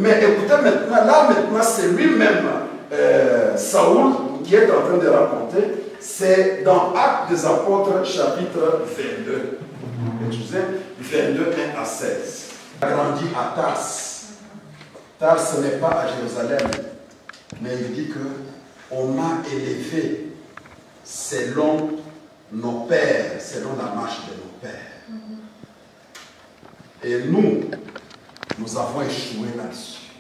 Mais écoutez maintenant, là maintenant, c'est lui-même, Saoul, qui est en train de raconter. C'est dans Actes des Apôtres, chapitre 22. Excusez, 22, 1 à 16. Il a grandi à Tars. Tars, ce n'est pas à Jérusalem. Mais il dit que on m'a élevé selon nos pères, selon la marche de nos pères. Et nous avons échoué là-dessus.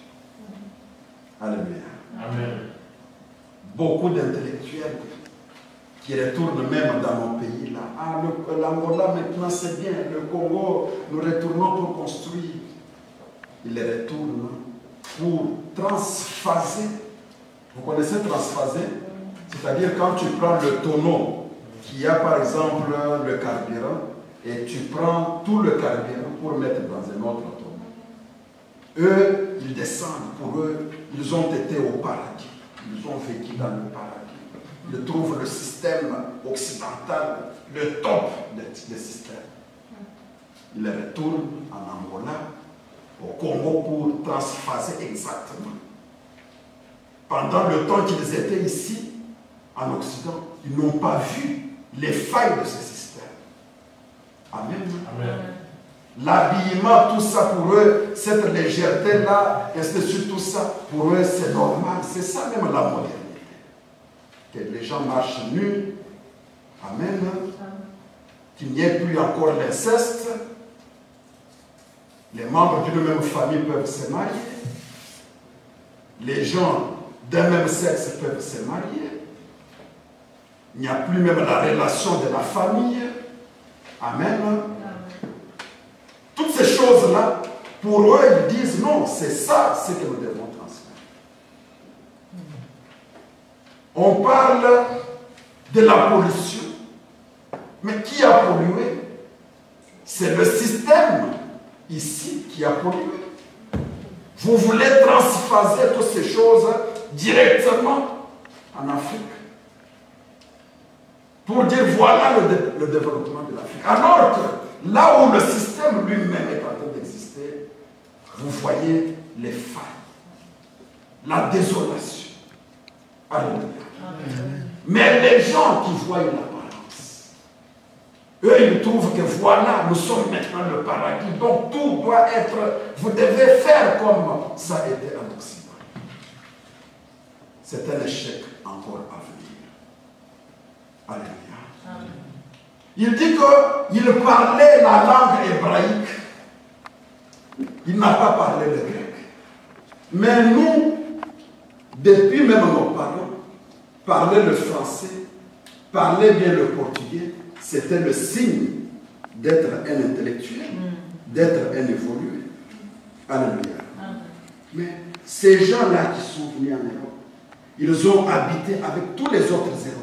Alléluia. Amen. Beaucoup d'intellectuels qui retournent même dans nos pays là. Ah, l'Angola maintenant c'est bien, le Congo, nous retournons pour construire. Ils retournent pour transphaser. Vous connaissez transphaser? C'est-à-dire quand tu prends le tonneau qui a par exemple le carburant et tu prends tout le carburant pour mettre dans un autre tonneau. Eux, ils descendent. Pour eux, ils ont été au paradis. Ils ont vécu dans le paradis. Ils trouvent le système occidental, le top des systèmes. Ils retournent en Angola, au Congo pour transphaser exactement. Pendant le temps qu'ils étaient ici, en Occident, ils n'ont pas vu les failles de ce système. Amen. Amen. L'habillement, tout ça pour eux, cette légèreté-là, et c'est sur tout ça, pour eux, c'est normal. C'est ça même la modernité. Que les gens marchent nus. Amen. Qu'il n'y ait plus encore l'inceste. Les membres d'une même famille peuvent se marier. Les gens d'un même sexe peuvent se marier. Il n'y a plus même la relation de la famille. Amen. Toutes ces choses-là, pour eux, ils disent non, c'est ça ce que nous devons transmettre. On parle de la pollution. Mais qui a pollué? C'est le système ici qui a pollué. Vous voulez transphaser toutes ces choses directement en Afrique pour dire voilà le développement de l'Afrique. Alors que là où le système lui-même est en train d'exister, vous voyez les failles, la désolation. Alléluia. Mais les gens qui voient l'apparence, eux, ils trouvent que voilà, nous sommes maintenant le paradis, donc tout doit être, vous devez faire comme ça a été en Occident. C'est un échec encore à venir. Alléluia. Amen. Il dit qu'il parlait la langue hébraïque. Il n'a pas parlé le grec. Mais nous, depuis même nos parents, parler le français, parler bien le portugais, c'était le signe d'être un intellectuel, d'être un évolué. Alléluia. Mais ces gens-là qui sont venus en Europe, ils ont habité avec tous les autres Européens.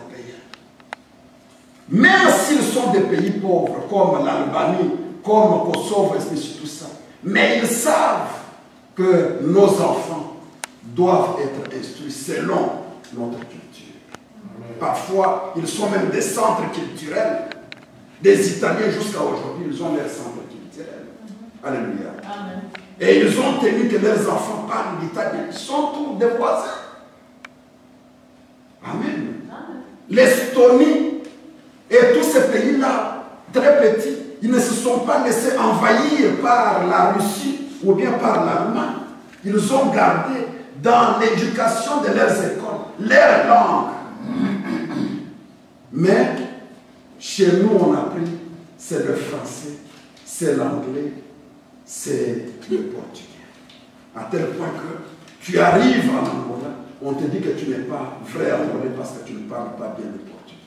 Même s'ils sont des pays pauvres, comme l'Albanie, comme Kosovo, et tout ça. Mais ils savent que nos enfants doivent être instruits selon notre culture. Parfois, ils sont même des centres culturels. Des Italiens, jusqu'à aujourd'hui, ils ont leurs centres culturels. Alléluia. Amen. Et ils ont tenu que leurs enfants parlent l'italien. Ils sont tous des voisins. Amen. L'Estonie et tous ces pays-là, très petits, ils ne se sont pas laissés envahir par la Russie ou bien par l'Allemagne. Ils ont gardé dans l'éducation de leurs écoles leur langue. Mais chez nous, on a appris, c'est le français, c'est l'anglais, c'est le portugais. À tel point que tu arrives en Angola, on te dit que tu n'es pas vrai angolais parce que tu ne parles pas bien le portugais.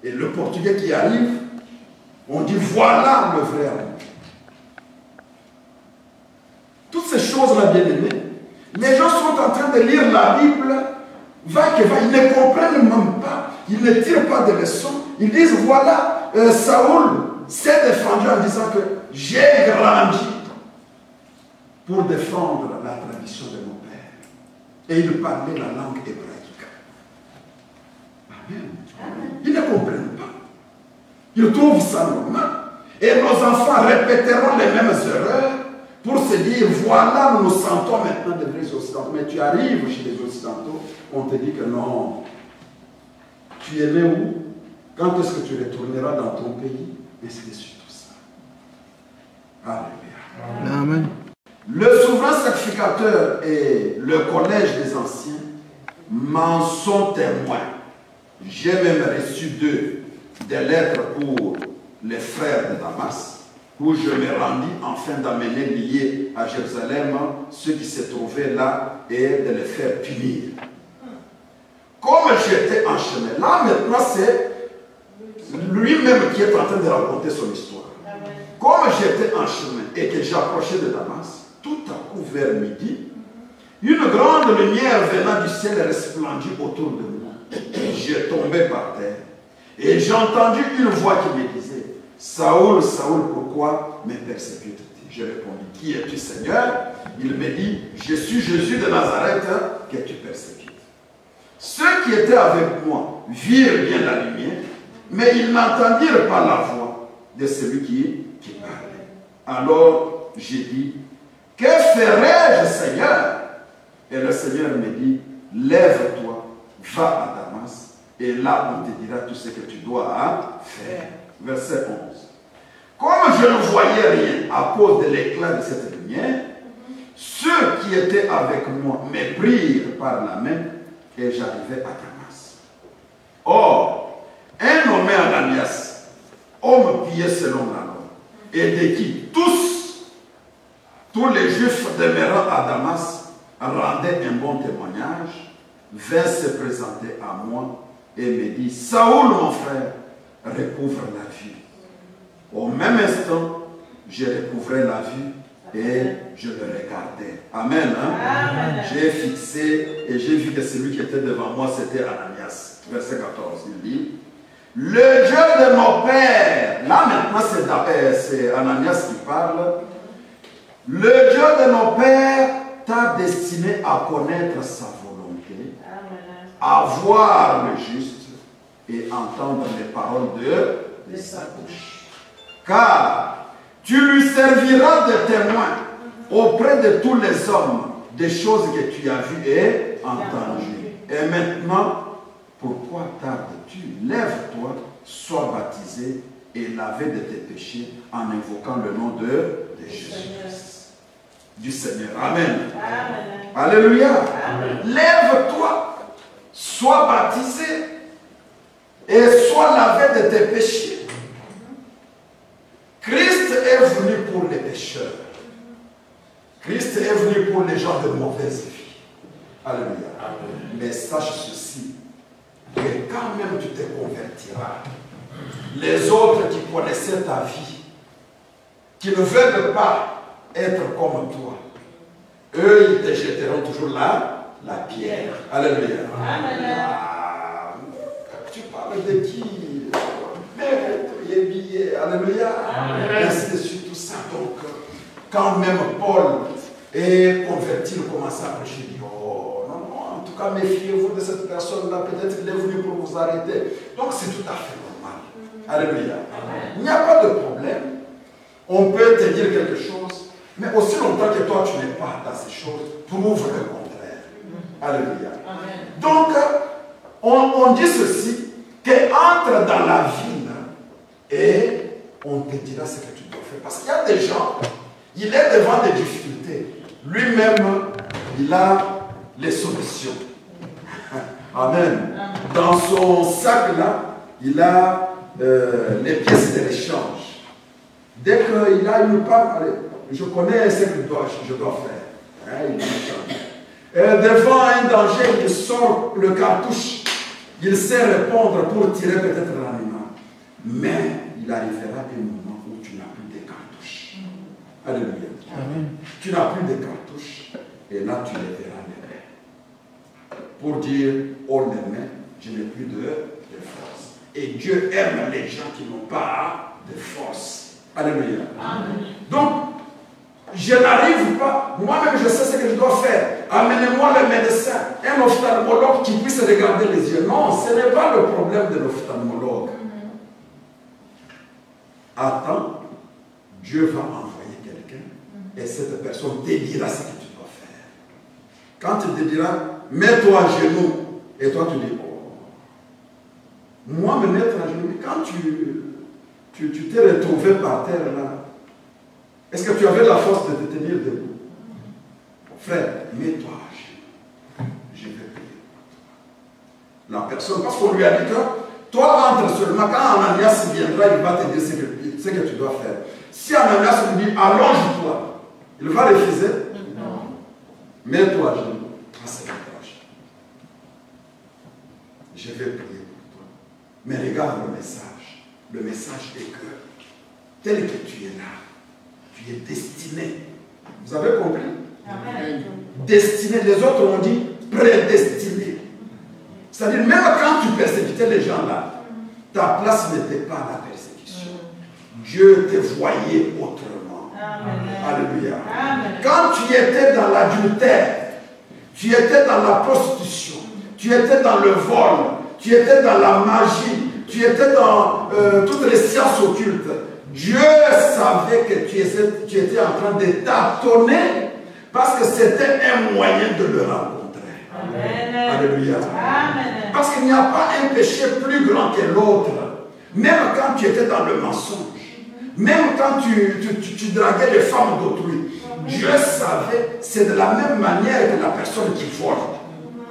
Et le portugais qui arrive, on dit voilà le vrai angolais. Toutes ces choses-là, bien aimés, les gens sont en train de lire la Bible, va que va, ils ne comprennent même pas, ils ne tirent pas de leçons, ils disent voilà, Saoul s'est défendu en disant que j'ai grandi pour défendre la tradition de mon père. Et il parlait la langue hébraïque. Amen. Ils ne comprennent pas. Ils trouvent ça normal. Et nos enfants répéteront les mêmes erreurs pour se dire, voilà, nous nous sentons maintenant devenir occidentaux. Mais tu arrives chez les occidentaux, on te dit que non. Tu es né où? Quand est-ce que tu retourneras dans ton pays? Et c'est dessus tout ça. Alléluia. Amen. Le souverain sacrificateur et le collège des anciens m'en sont témoins. J'ai même reçu d'eux des lettres pour les frères de Damas, où je me rendis afin d'amener liés à Jérusalem ceux qui se trouvaient là et de les faire punir. Comme j'étais en chemin, là maintenant c'est lui-même qui est en train de raconter son histoire. Comme j'étais en chemin et que j'approchais de Damas, tout à coup vers midi, une grande lumière venant du ciel resplendit autour de moi. J'ai tombé par terre et j'ai entendu une voix qui me disait, Saoul, Saoul, pourquoi me persécutes-tu? J'ai répondu, qui es-tu, Seigneur? Il me dit, je suis Jésus de Nazareth que tu persécutes. Ceux qui étaient avec moi virent bien la lumière, mais ils n'entendirent pas la voix de celui qui parlait. Alors j'ai dit, que ferai-je, Seigneur? Et le Seigneur me dit, lève-toi, va à Damas, et là on te dira tout ce que tu dois faire. Verset 11. Comme je ne voyais rien à cause de l'éclat de cette lumière, ceux qui étaient avec moi me prirent par la main et j'arrivai à Damas. Or, un nommé Ananias, homme pieux selon la loi, et de qui tous les Juifs demeurant à Damas rendaient un bon témoignage, vint se présenter à moi et me dit, Saoul mon frère, recouvre la vue. Au même instant, je recouvrais la vue et je le regardais. Amen. Hein? Amen. J'ai fixé et j'ai vu que celui qui était devant moi, c'était Ananias. Verset 14, il dit, le Dieu de nos pères, là maintenant c'est Ananias qui parle, le Dieu de nos pères t'a destiné à connaître sa volonté, à voir le juste et entendre les paroles de sa bouche. Car tu lui serviras de témoin auprès de tous les hommes des choses que tu as vues et entendues. Et maintenant, pourquoi tardes-tu? Lève-toi, sois baptisé et lavé de tes péchés en invoquant le nom de Jésus-Christ. Du Seigneur. Amen. Amen. Alléluia. Lève-toi, sois baptisé et sois lavé de tes péchés. Christ est venu pour les pécheurs. Christ est venu pour les gens de mauvaise vie. Alléluia. Amen. Mais sache ceci, que quand même tu te convertiras, les autres qui connaissaient ta vie, qui ne veulent pas être comme toi, eux, ils te jetteront toujours la pierre. Alléluia. Amen. Ah, tu parles de qui? Alléluia. Ainsi de suite, tout ça. Donc, quand même Paul est converti, il commence à prêcher, il dit, oh, non, non, en tout cas, méfiez-vous de cette personne-là, peut-être qu'il est venu pour vous arrêter. Donc, c'est tout à fait normal. Alléluia. Il n'y a pas de problème. On peut te dire quelque chose, mais aussi longtemps que toi, tu n'es pas dans ces choses, prouve le contraire. Alléluia. Donc, on dit ceci, qu'entre dans la ville et on te dira ce que tu dois faire. Parce qu'il y a des gens, il est devant des difficultés. Lui-même, il a les solutions. Amen. Dans son sac là, il a les pièces de l'échange. Dès qu'il a une part, allez, je connais ce que je dois faire. Hein, il devant un danger, il sort le cartouche. Il sait répondre pour tirer peut-être l'animal. Mais il arrivera un moment où tu n'as plus de cartouches. Alléluia. Amen. Tu n'as plus de cartouches. Et là, tu les verras les mains. Pour dire, oh les mains, je n'ai plus de force. Et Dieu aime les gens qui n'ont pas de force. Alléluia. Amen. Donc, je n'arrive pas, moi-même je sais ce que je dois faire. Amenez-moi le médecin, un ophtalmologue qui puisse regarder les yeux. Non, ce n'est pas le problème de l'ophtalmologue. Attends, Dieu va envoyer quelqu'un Et cette personne te dira ce que tu dois faire. Quand il te dira, mets-toi à genoux, et toi tu dis, oh, moi me mettre à genoux, quand tu t'es retrouvé par terre là, est-ce que tu avais la force de te tenir debout? Frère, mets-toi à genoux, je vais prier. La personne, parce qu'on lui a dit que, toi entre seulement, quand Ananias viendra, il va te dire ce que tu dois faire. Si Ananias lui dit, allonge-toi, il va refuser? Non. Mets-toi à genoux. Je vais prier pour toi. Mais regarde le message. Le message est que, tel que tu es là, tu es destiné. Vous avez compris? Amen. Destiné. Les autres ont dit prédestiné. C'est-à-dire, même quand tu persécutais les gens là, ta place n'était pas la persécution. Dieu te voyait autrement. Amen. Alléluia. Amen. Quand tu étais dans l'adultère, tu étais dans la prostitution, tu étais dans le vol, tu étais dans la magie, tu étais dans toutes les sciences occultes. Dieu savait que tu étais en train de tâtonner parce que c'était un moyen de le rencontrer. Amen. Alléluia. Amen. Parce qu'il n'y a pas un péché plus grand que l'autre. Même quand tu étais dans le mensonge, même quand tu draguais les femmes d'autrui, Dieu savait, c'est de la même manière que la personne qui vole.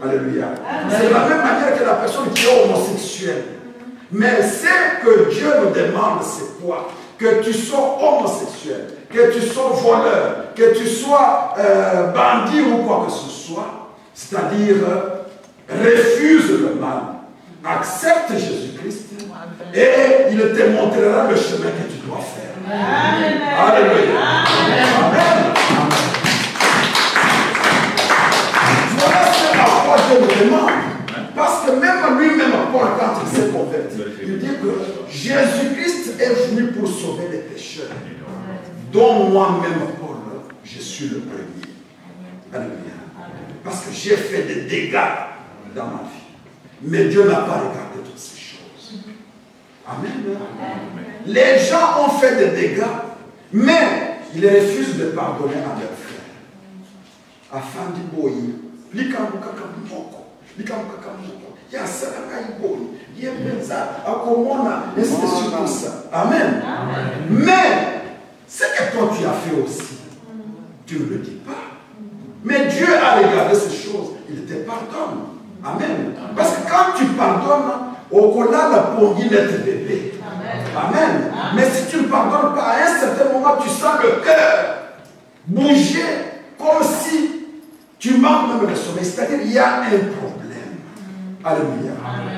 Alléluia. C'est de la même manière que la personne qui est homosexuelle. Mais ce que Dieu nous demande, c'est quoi? Que tu sois homosexuel, que tu sois voleur, que tu sois bandit ou quoi que ce soit. C'est-à-dire, refuse le mal. Accepte Jésus-Christ et il te montrera le chemin que tu dois faire. Amen. Alléluia. Amen. Amen. Voilà ce à quoi Dieu nous demande. Parce que même lui-même, Paul, quand il s'est converti, il dit que Jésus-Christ est venu pour sauver les pécheurs, dont moi-même, Paul, je suis le premier. Alléluia. Parce que j'ai fait des dégâts dans ma vie. Mais Dieu n'a pas regardé toutes ces choses. Amen. Amen. Les gens ont fait des dégâts, mais ils refusent de pardonner à leurs frères. Afin de boyer. Amen. Mais ce que toi tu as fait aussi, tu ne le dis pas. Mais Dieu a regardé ces choses, il te pardonne. Amen. Parce que quand tu pardonnes, au cola la pongi l'être bébé. Amen. Mais si tu ne pardonnes pas, à un certain moment, tu sens le cœur bouger comme si tu manques même le sommeil. C'est-à-dire qu'il y a un problème. Alléluia.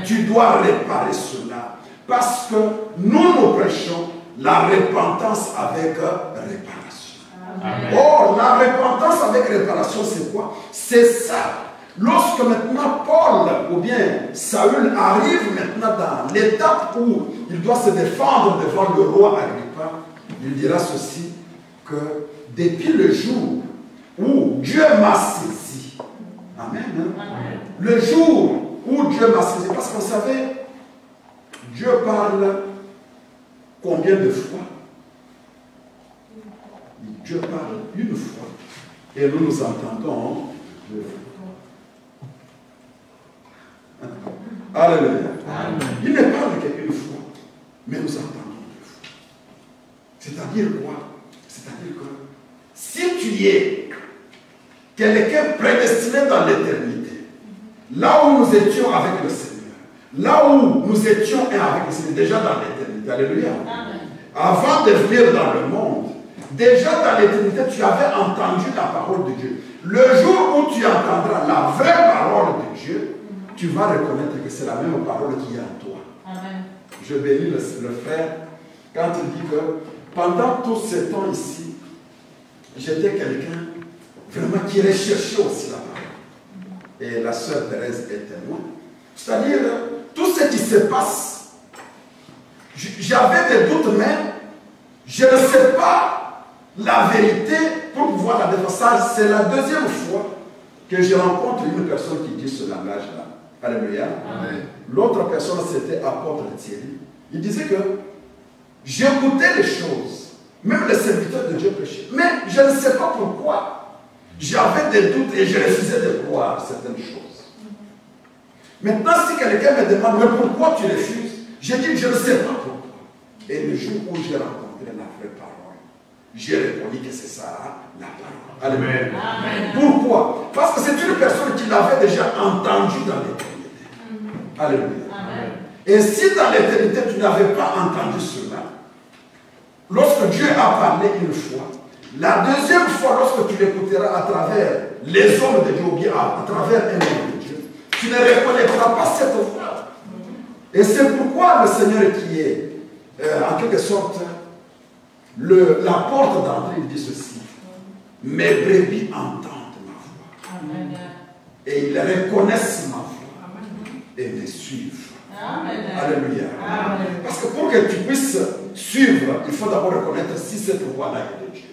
Tu dois réparer cela. Parce que nous prêchons la repentance avec réparation. Amen. Or, la repentance avec réparation, c'est quoi? C'est ça. Lorsque maintenant Paul ou bien Saül arrive maintenant dans l'étape où il doit se défendre devant le roi Agrippa, il dira ceci, que depuis le jour où Dieu m'a saisi, amen, amen. Le jour où Dieu m'a saisi, parce que vous savez, Dieu parle combien de fois? Dieu parle une fois et nous entendons deux fois. Alléluia. Il ne parle qu'une fois, mais nous entendons deux fois. C'est-à-dire quoi? C'est-à-dire que si tu es quelqu'un prédestiné dans l'éternité, là où nous étions avec le Seigneur, là où nous étions avec le Seigneur, déjà dans l'éternité, alléluia. Avant de venir dans le monde, déjà dans l'éternité, tu avais entendu la parole de Dieu. Le jour où tu entendras la vraie parole de Dieu, tu vas reconnaître que c'est la même parole qui est en toi. Amen. Je bénis le frère quand il dit que pendant tout ce temps ici, j'étais quelqu'un vraiment qui recherchait aussi la parole. Et la sœur Thérèse est témoin. C'est-à-dire, tout ce qui se passe, j'avais des doutes, mais je ne sais pas la vérité pour pouvoir la défendre. C'est la deuxième fois que je rencontre une personne qui dit ce langage-là. Alléluia. L'autre personne, c'était apôtre Thierry. Il disait que j'écoutais les choses, même les serviteurs de Dieu prêchaient, mais je ne sais pas pourquoi. J'avais des doutes et je refusais de croire certaines choses. Maintenant, si quelqu'un me demande, mais pourquoi tu refuses? Je dis, je ne sais pas pourquoi. Et le jour où j'ai rencontré la vraie parole, j'ai répondu que c'est ça, la parole. Alléluia. Pourquoi? Parce que c'est une personne qui l'avait déjà entendu dans l'éternité. Alléluia. Amen. Et si dans l'éternité, tu n'avais pas entendu cela, lorsque Dieu a parlé une fois, la deuxième fois, lorsque tu l'écouteras à travers les hommes de Dieu, ou bien à travers un homme de Dieu, tu ne reconnaîtras pas cette voix. Et c'est pourquoi le Seigneur qui est, en quelque sorte, la porte d'entrée, il dit ceci. Mes brebis entendent ma voix. Amen. Et ils reconnaissent ma voix. Et me suivent. Amen. Alléluia. Amen. Parce que pour que tu puisses suivre, il faut d'abord reconnaître si cette voix-là est de Dieu.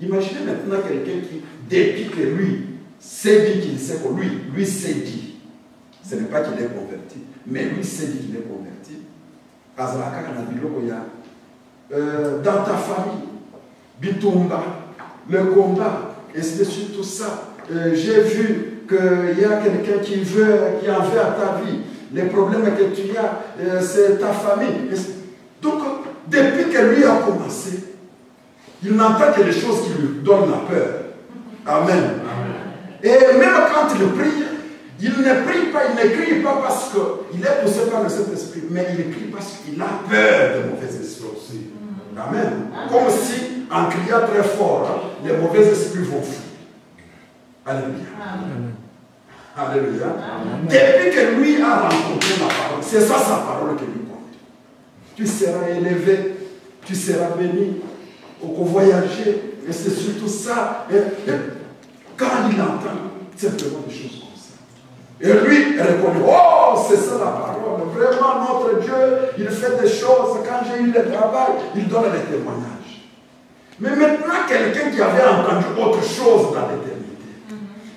Imaginez maintenant quelqu'un qui, depuis que lui s'est dit qu'il sait que lui s'est dit. Ce n'est pas qu'il est converti, mais lui s'est dit qu'il est converti. Dans ta famille, Bitumba, le combat, et c'est sur tout ça. J'ai vu qu'il y a quelqu'un qui en veut à ta vie. Les problèmes que tu as, c'est ta famille. Donc, depuis que lui a commencé, il n'entend que les choses qui lui donnent la peur. Amen. Amen. Et même quand il prie, il ne prie pas, il ne crie pas parce qu'il est poussé par le Saint-Esprit, mais il crie parce qu'il a peur de mauvais esprits aussi. Amen. Comme si, en criant très fort, les mauvais esprits vont fuir. Alléluia. Amen. Alléluia. Amen. Depuis que lui a rencontré ma parole, c'est ça sa parole qui lui compte. Tu seras élevé, tu seras béni, au voyager, et c'est surtout ça. Et quand il entend simplement des choses comme ça, et lui reconnaît, oh, c'est ça la parole, vraiment notre Dieu, il fait des choses, quand j'ai eu le travail, il donne les témoignages. Mais maintenant, quelqu'un qui avait entendu autre chose dans l'éternité,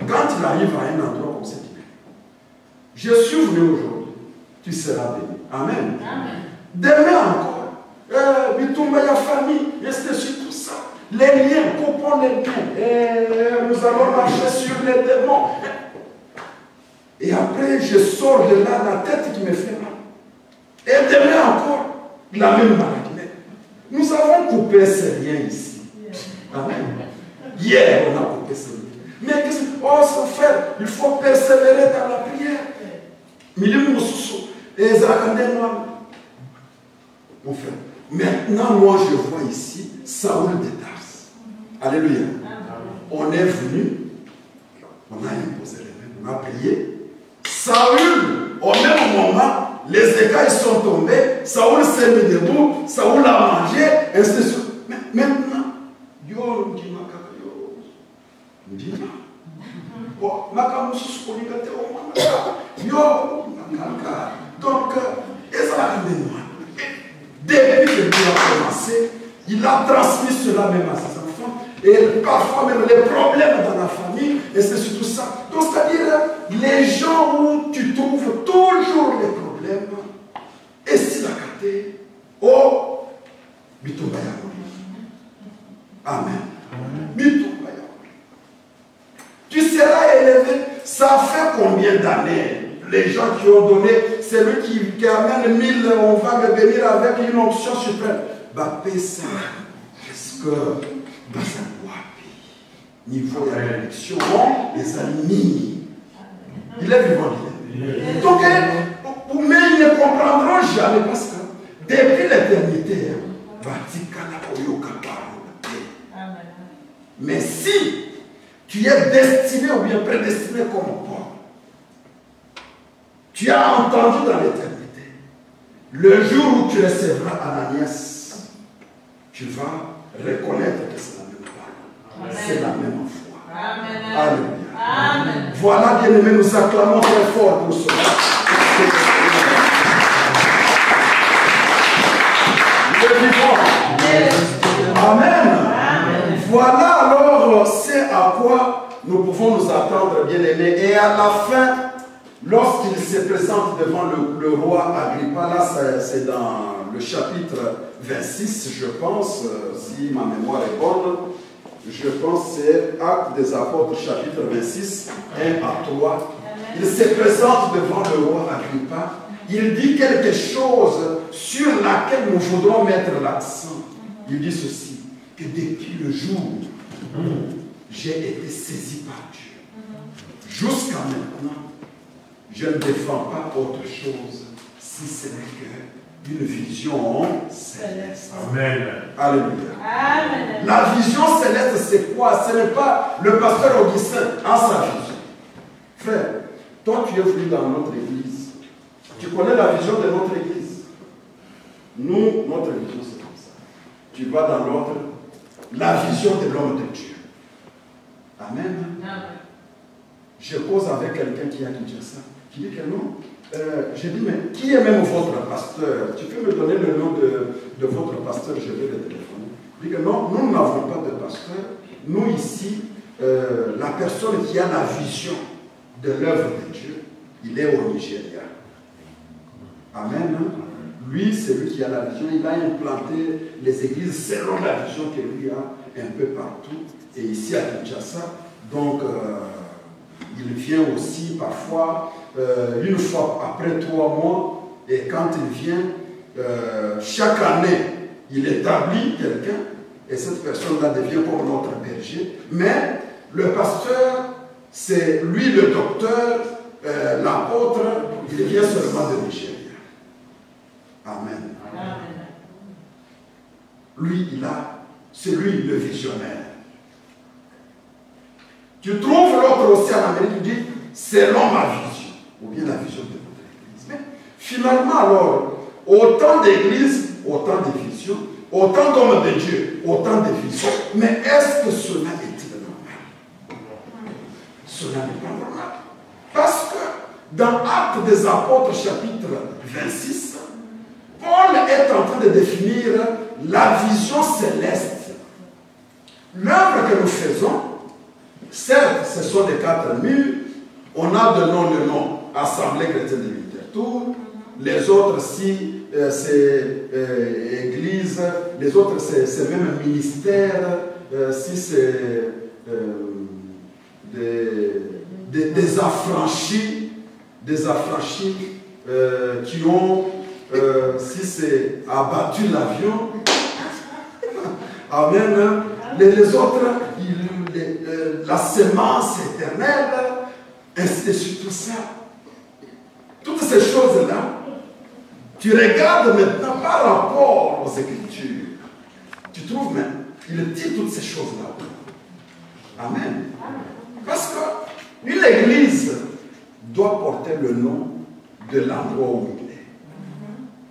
quand il arrive à un endroit comme ça, il dit, je suis venu aujourd'hui, tu seras béni. Amen. Amen. Demain encore, Bitumba, la famille, et c'est sur tout ça. Les liens, coupons les liens, et nous allons marcher sur les démons. Et après, je sors de là, la tête qui me fait mal. Et demain encore, la même maladie. Nous avons coupé ces liens ici. Amen. Hier, on a coupé ces liens. Mais qu'est-ce que... Oh, son frère, il faut persévérer dans la prière. Mon frère, maintenant, moi, je vois ici Saoul de Tars. Alléluia. On est venu, on a imposé les mains, on a prié. Saoul, au même moment, les écailles sont tombés, Saoul s'est mis debout, Saoul a mangé, et c'est sûr. Maintenant, yo, donc, depuis que Dieu a commencé, il a transmis cela même à ses enfants. Et parfois même les problèmes dans la famille, et c'est surtout ça. Donc, c'est-à-dire, les gens où tu trouves toujours les problèmes, et si la carte, oh, Bitumba Yahweh. Amen. Bitumba Yahweh. Tu seras élevé. Ça fait combien d'années? Les gens qui ont donné, c'est lui qui amène 1000, on va me bénir avec une option suprême. Bapé ça, est-ce que dans un niveau de la réduction, les amis, il est vivant. Donc, mais ils ne comprendront jamais parce que depuis l'éternité, mais si tu es destiné ou bien prédestiné comme Paul, tu as entendu dans l'éternité, le jour où tu recevras Ananias, tu vas reconnaître que c'est la même parole. C'est la même foi. Amen. Alléluia. Amen. Voilà, bien-aimés, nous acclamons très fort pour cela. Le vivant. Amen. Amen. Voilà alors, c'est à quoi nous pouvons nous attendre, bien-aimés. Et à la fin, lorsqu'il se présente devant le roi Agrippa, là c'est dans le chapitre 26, je pense, si ma mémoire est bonne, je pense que c'est Actes des Apôtres, chapitre 26, 1 à 3. Il se présente devant le roi Agrippa. Il dit quelque chose sur laquelle nous voudrons mettre l'accent. Il dit ceci, que depuis le jour où j'ai été saisi par Dieu, jusqu'à maintenant, je ne défends pas autre chose, si ce n'est qu'une vision céleste. Amen. Alléluia. Amen. La vision céleste, c'est quoi? Ce n'est pas le pasteur Augustin en sa vision. Frère, toi tu es venu dans notre église. Tu connais la vision de notre église. Nous, notre vision c'est comme ça. Tu vas dans l'autre, la vision de l'homme de Dieu. Amen. Amen. Je cause avec quelqu'un qui a Kinshasa, qui dit que non. J'ai dit, mais qui est même votre pasteur? Tu peux me donner le nom de votre pasteur? Je vais le téléphoner. Il dit que non, nous n'avons pas de pasteur. Nous ici, la personne qui a la vision de l'œuvre de Dieu, il est au Nigeria. Amen. Lui, c'est lui qui a la vision. Il a implanté les églises selon la vision que lui a un peu partout. Et ici à Kinshasa, donc il vient aussi parfois une fois après 3 mois. Et quand il vient, chaque année, il établit quelqu'un. Et cette personne-là devient comme notre berger. Mais le pasteur, c'est lui le docteur, l'apôtre, il vient seulement de Nigeria. Amen. Amen. Lui, c'est lui le visionnaire. Tu trouves l'autre aussi en Amérique, tu dis, selon ma vision, ou bien la vision de votre église. Mais finalement, alors, autant d'églises, autant de visions, autant d'hommes de Dieu, autant de visions. Mais est-ce que cela est-il normal? Cela n'est pas normal. Parce que dans Actes des Apôtres, chapitre 26, Paul est en train de définir la vision céleste. L'œuvre que nous faisons, certes, ce sont des 4 murs. On a de noms, Assemblée chrétienne de Winterthur. Les autres, si c'est Église, les autres, c'est même ministère. Si c'est des affranchis, qui ont, si c'est abattu l'avion, amen. Les autres, la sémence éternelle, ainsi de suite, tout ça. Toutes ces choses-là, tu regardes maintenant par rapport aux Écritures. Tu trouves même, il dit toutes ces choses-là. Amen. Parce qu'une église doit porter le nom de l'endroit où il est.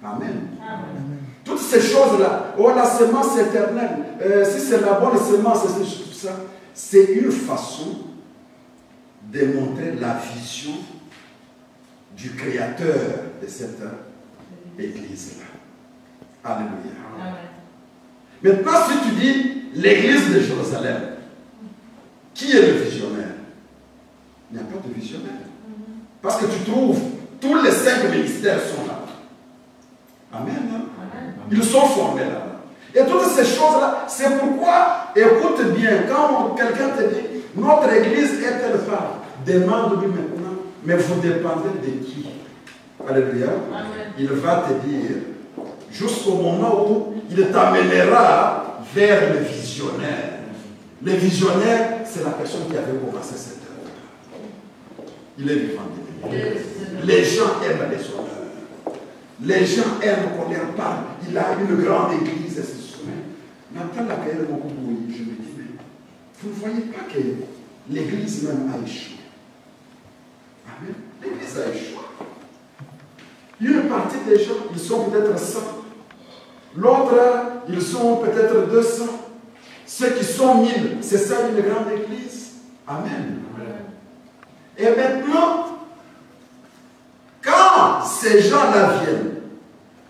Amen. Amen. Toutes ces choses-là, oh la sémence éternelle, si c'est la bonne sémence, c'est tout ça, c'est une façon de montrer la vision du Créateur de cette église-là. Alléluia. Amen. Maintenant, si tu dis l'église de Jérusalem, qui est le visionnaire? Il n'y a pas de visionnaire. Parce que tu trouves, tous les 5 ministères sont là. Amen. Amen. Ils sont formés là. Et toutes ces choses-là, c'est pourquoi, écoute bien, quand quelqu'un te dit, notre église est telle part, demande-lui maintenant, mais vous dépendez de qui? Alléluia. Amen. Il va te dire, jusqu'au moment où il t'amènera vers le visionnaire. Le visionnaire, c'est la personne qui avait commencé cette œuvre. Il est vivant. Les gens aiment les honneurs. Les gens aiment qu'on leur parle. Il a une grande église, et c'est ça. Maintenant, la carrière de mon couple, je me dis, mais vous ne voyez pas que l'église même a échoué. Amen. L'église a échoué. Une partie des gens, ils sont peut-être 100. L'autre, ils sont peut-être 200. Ceux qui sont 1000, c'est ça une grande église. Amen. Amen. Et maintenant, quand ces gens-là viennent,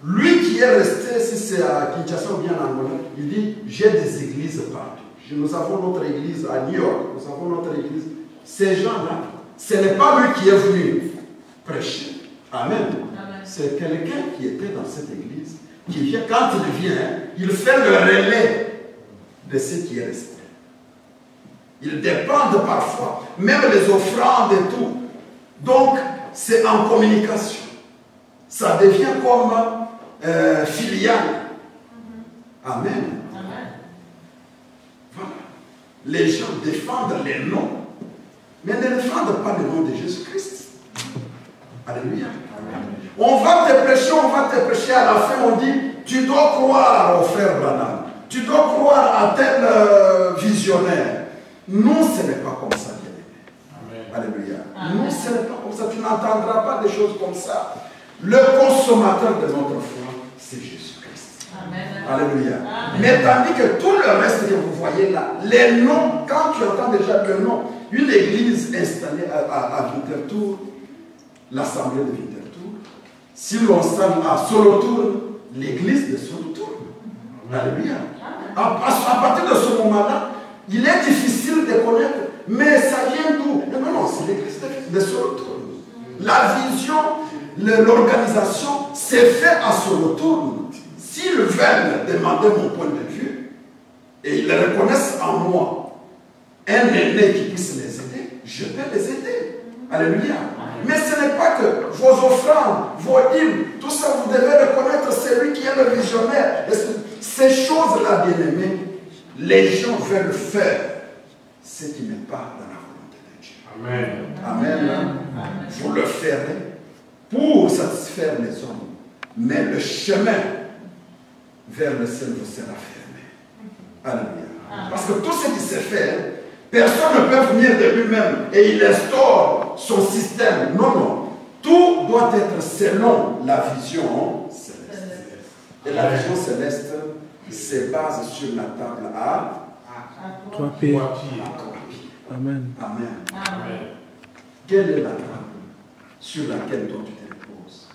lui qui est resté, si c'est à Kinshasa ou bien en Angola, il dit, j'ai des églises partout. Nous avons notre église à New York, nous avons notre église. Ces gens-là, ce n'est pas lui qui est venu prêcher. Amen. Amen. C'est quelqu'un qui était dans cette église, qui vient, quand il vient, il fait le relais de ce qui est resté. Ils dépendent parfois, même les offrandes et tout. Donc, c'est en communication. Ça devient comme filial. Amen. Voilà. Les gens défendent les noms, mais ne défendent pas le nom de Jésus-Christ. Alléluia. On va te prêcher, à la fin on dit, tu dois croire au frère Branham, tu dois croire à tel visionnaire. Nous, ce n'est pas comme ça, bien-aimé. Alléluia. Nous, ce n'est pas comme ça. Tu n'entendras pas des choses comme ça. Le consommateur de notre foi, c'est Jésus-Christ. Alléluia. Mais tandis que tout le reste que vous voyez là, les noms, quand tu entends déjà le nom, une église installée à Winterthur, l'assemblée de Winterthur, si l'on s'en à Solothurn, l'église de Solothurn. Alléluia. À partir de ce moment-là, il est difficile de connaître, mais ça vient d'où? Non, c'est l'église de Solothurn. La vision, l'organisation s'est faite à Solothurn. S'ils veulent demander mon point de vue, et ils reconnaissent en moi un aîné qui puisse les aider, je peux les aider. Alléluia. Mais ce n'est pas que vos offrandes, vos hymnes, tout ça, vous devez reconnaître celui qui est le visionnaire. Ces choses-là, bien-aimés, les gens veulent faire ce qui n'est pas dans la volonté de Dieu. Amen. Amen. Amen. Vous le ferez pour satisfaire les hommes. Mais le chemin vers le ciel vous sera fermé. Alléluia. Amen. Parce que tout ce qui s'est fait, personne ne peut venir de lui-même et il instaure son système. Non. Tout doit être selon la vision céleste. Et la vision céleste se base sur la table à 3 pieds. Amen. Amen. Quelle est la table sur laquelle toi tu te reposes?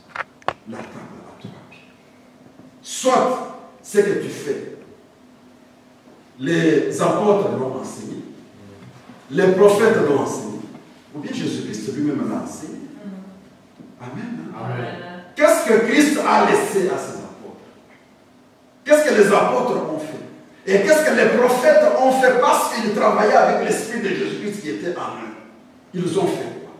La table à 3 pieds. Soit ce que tu fais, les apôtres l'ont enseigné, les prophètes l'ont enseigné, ou bien Jésus-Christ lui-même l'a enseigné. Amen. Amen. Qu'est-ce que Christ a laissé à ses apôtres? Qu'est-ce que les apôtres ont fait? Et qu'est-ce que les prophètes ont fait parce qu'ils travaillaient avec l'Esprit de Jésus-Christ qui était en eux? Ils ont fait quoi?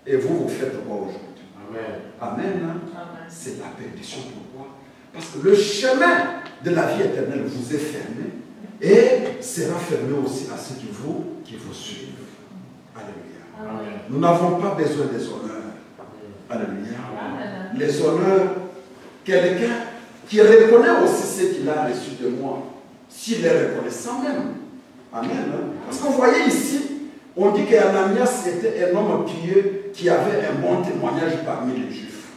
Et vous faites quoi aujourd'hui? Amen. Amen. Amen. C'est la perdition. Pourquoi? Parce que le chemin de la vie éternelle vous est fermé et sera fermé aussi à ceux qui vous suivent. Alléluia. Amen. Nous n'avons pas besoin des honneurs. Alléluia. Amen. Les honneurs, quelqu'un qui reconnaît aussi ce qu'il a reçu de moi, s'il est reconnaissant même. Amen. Parce que vous voyez ici, on dit qu'Ananias était un homme pieux qui avait un bon témoignage parmi les Juifs.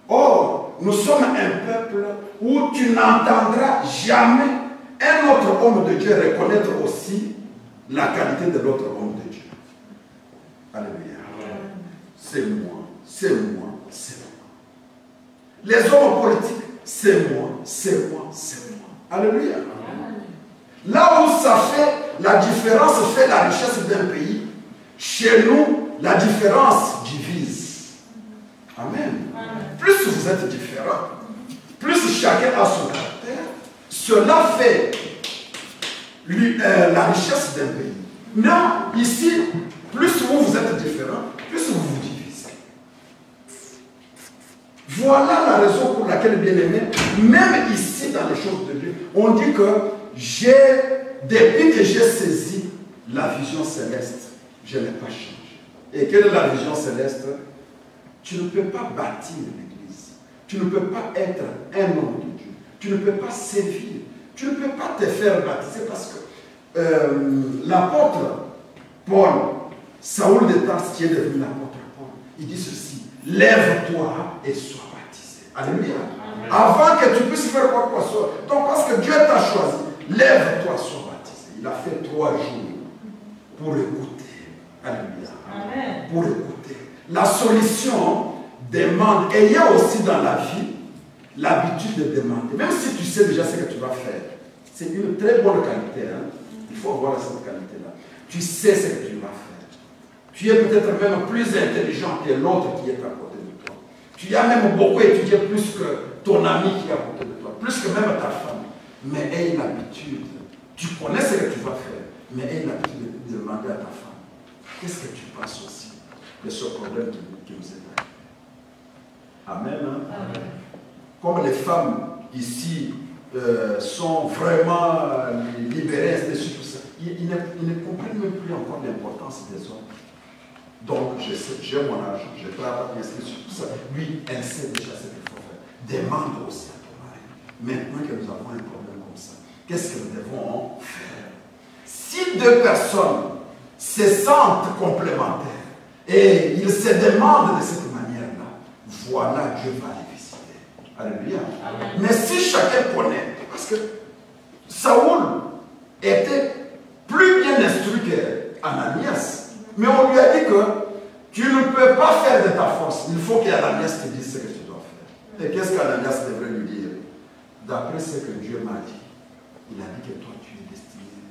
Or, nous sommes un peuple où tu n'entendras jamais un autre homme de Dieu reconnaître aussi la qualité de l'autre homme de Dieu. Alléluia. C'est moi, c'est moi, c'est moi. Les hommes politiques, c'est moi, c'est moi, c'est moi. Alléluia. Là où ça fait la différence, fait la richesse d'un pays, chez nous, la différence divise. Amen. Plus vous êtes différents, plus chacun a son caractère, cela fait la richesse d'un pays. Non, ici, plus vous êtes différents, plus vous vous divisez. Voilà la raison pour laquelle, bien aimé, même ici dans les choses de Dieu, on dit que depuis que j'ai saisi la vision céleste, je n'ai pas changé. Et quelle est la vision céleste? Tu ne peux pas bâtir l'église. Tu ne peux pas être un homme de Dieu. Tu ne peux pas servir. Tu ne peux pas te faire baptiser parce que l'apôtre Paul, Saoul de Tarse qui est devenu l'apôtre Paul, il dit ceci: lève-toi et sois baptisé. Alléluia. Amen. Avant que tu puisses faire quoi que ce soit. Donc parce que Dieu t'a choisi, lève-toi, sois baptisé. Il a fait 3 jours pour écouter. Alléluia. Amen. Pour écouter. La solution demande, ayant aussi dans la vie l'habitude de demander. Même si tu sais déjà ce que tu vas faire, c'est une très bonne qualité. Hein? Il faut avoir cette qualité-là. Tu sais ce que tu vas faire. Tu es peut-être même plus intelligent que l'autre qui est à côté de toi. Tu as même beaucoup étudié plus que ton ami qui est à côté de toi, plus que même ta femme. Mais aie l'habitude. Tu connais ce que tu vas faire, mais elle a l'habitude de demander à ta femme, qu'est-ce que tu penses aussi de ce problème qui nous est arrivé? Amen. Hein? Amen. Comme les femmes ici sont vraiment libérées, tout ça, ils ne comprennent même plus encore l'importance des hommes. Donc, j'ai mon argent, je travaille, ainsi de suite, tout ça. Lui, elle sait déjà ce qu'il faut faire. Demande aussi à ton mari. Maintenant que nous avons un problème comme ça, qu'est-ce que nous devons faire? Si deux personnes se sentent complémentaires et ils se demandent de cette manière-là, voilà, Dieu va les visiter. Alléluia. Amen. Mais si chacun connaît, parce que Saoul était plus bien instruit qu'Ananias, mais on lui a dit que tu ne peux pas faire de ta force. Il faut qu'Ananias te dise ce que tu dois faire. Et qu'est-ce qu'Ananias devrait lui dire? D'après ce que Dieu m'a dit, il a dit que toi tu es destiné,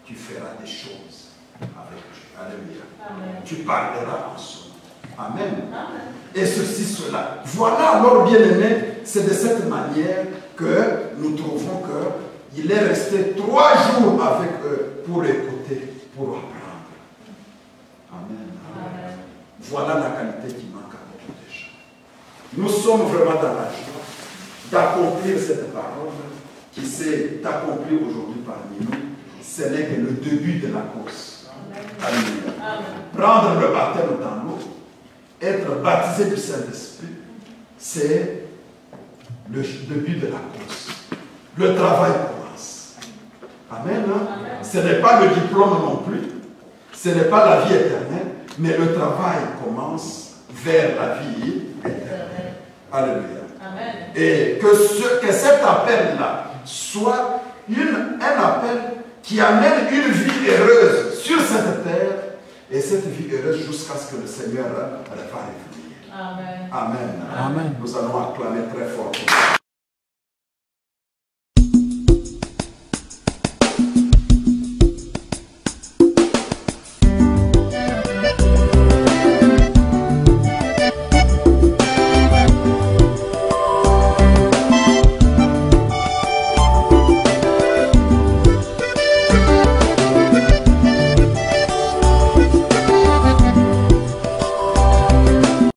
tu feras des choses avec Dieu. Alléluia. Amen. Tu parleras en son nom. Amen. Amen. Et ceci, cela. Voilà alors, bien-aimés, c'est de cette manière que nous trouvons qu'il est resté 3 jours avec eux pour écouter, pour apprendre. Amen. Amen. Voilà la qualité qui manque à beaucoup de gens. Nous sommes vraiment dans la joie d'accomplir cette parole qui s'est accomplie aujourd'hui parmi nous. Ce n'est que le début de la course. Amen. Amen. Prendre le baptême dans l'eau, être baptisé du Saint-Esprit, c'est le début de la course. Le travail commence. Amen. Amen. Ce n'est pas le diplôme non plus. Ce n'est pas la vie éternelle, mais le travail commence vers la vie éternelle. Alléluia. Amen. Et que cet appel-là soit un appel qui amène une vie heureuse sur cette terre, et cette vie heureuse jusqu'à ce que le Seigneur va revenir. Amen. Amen. Amen. Nous allons acclamer très fort.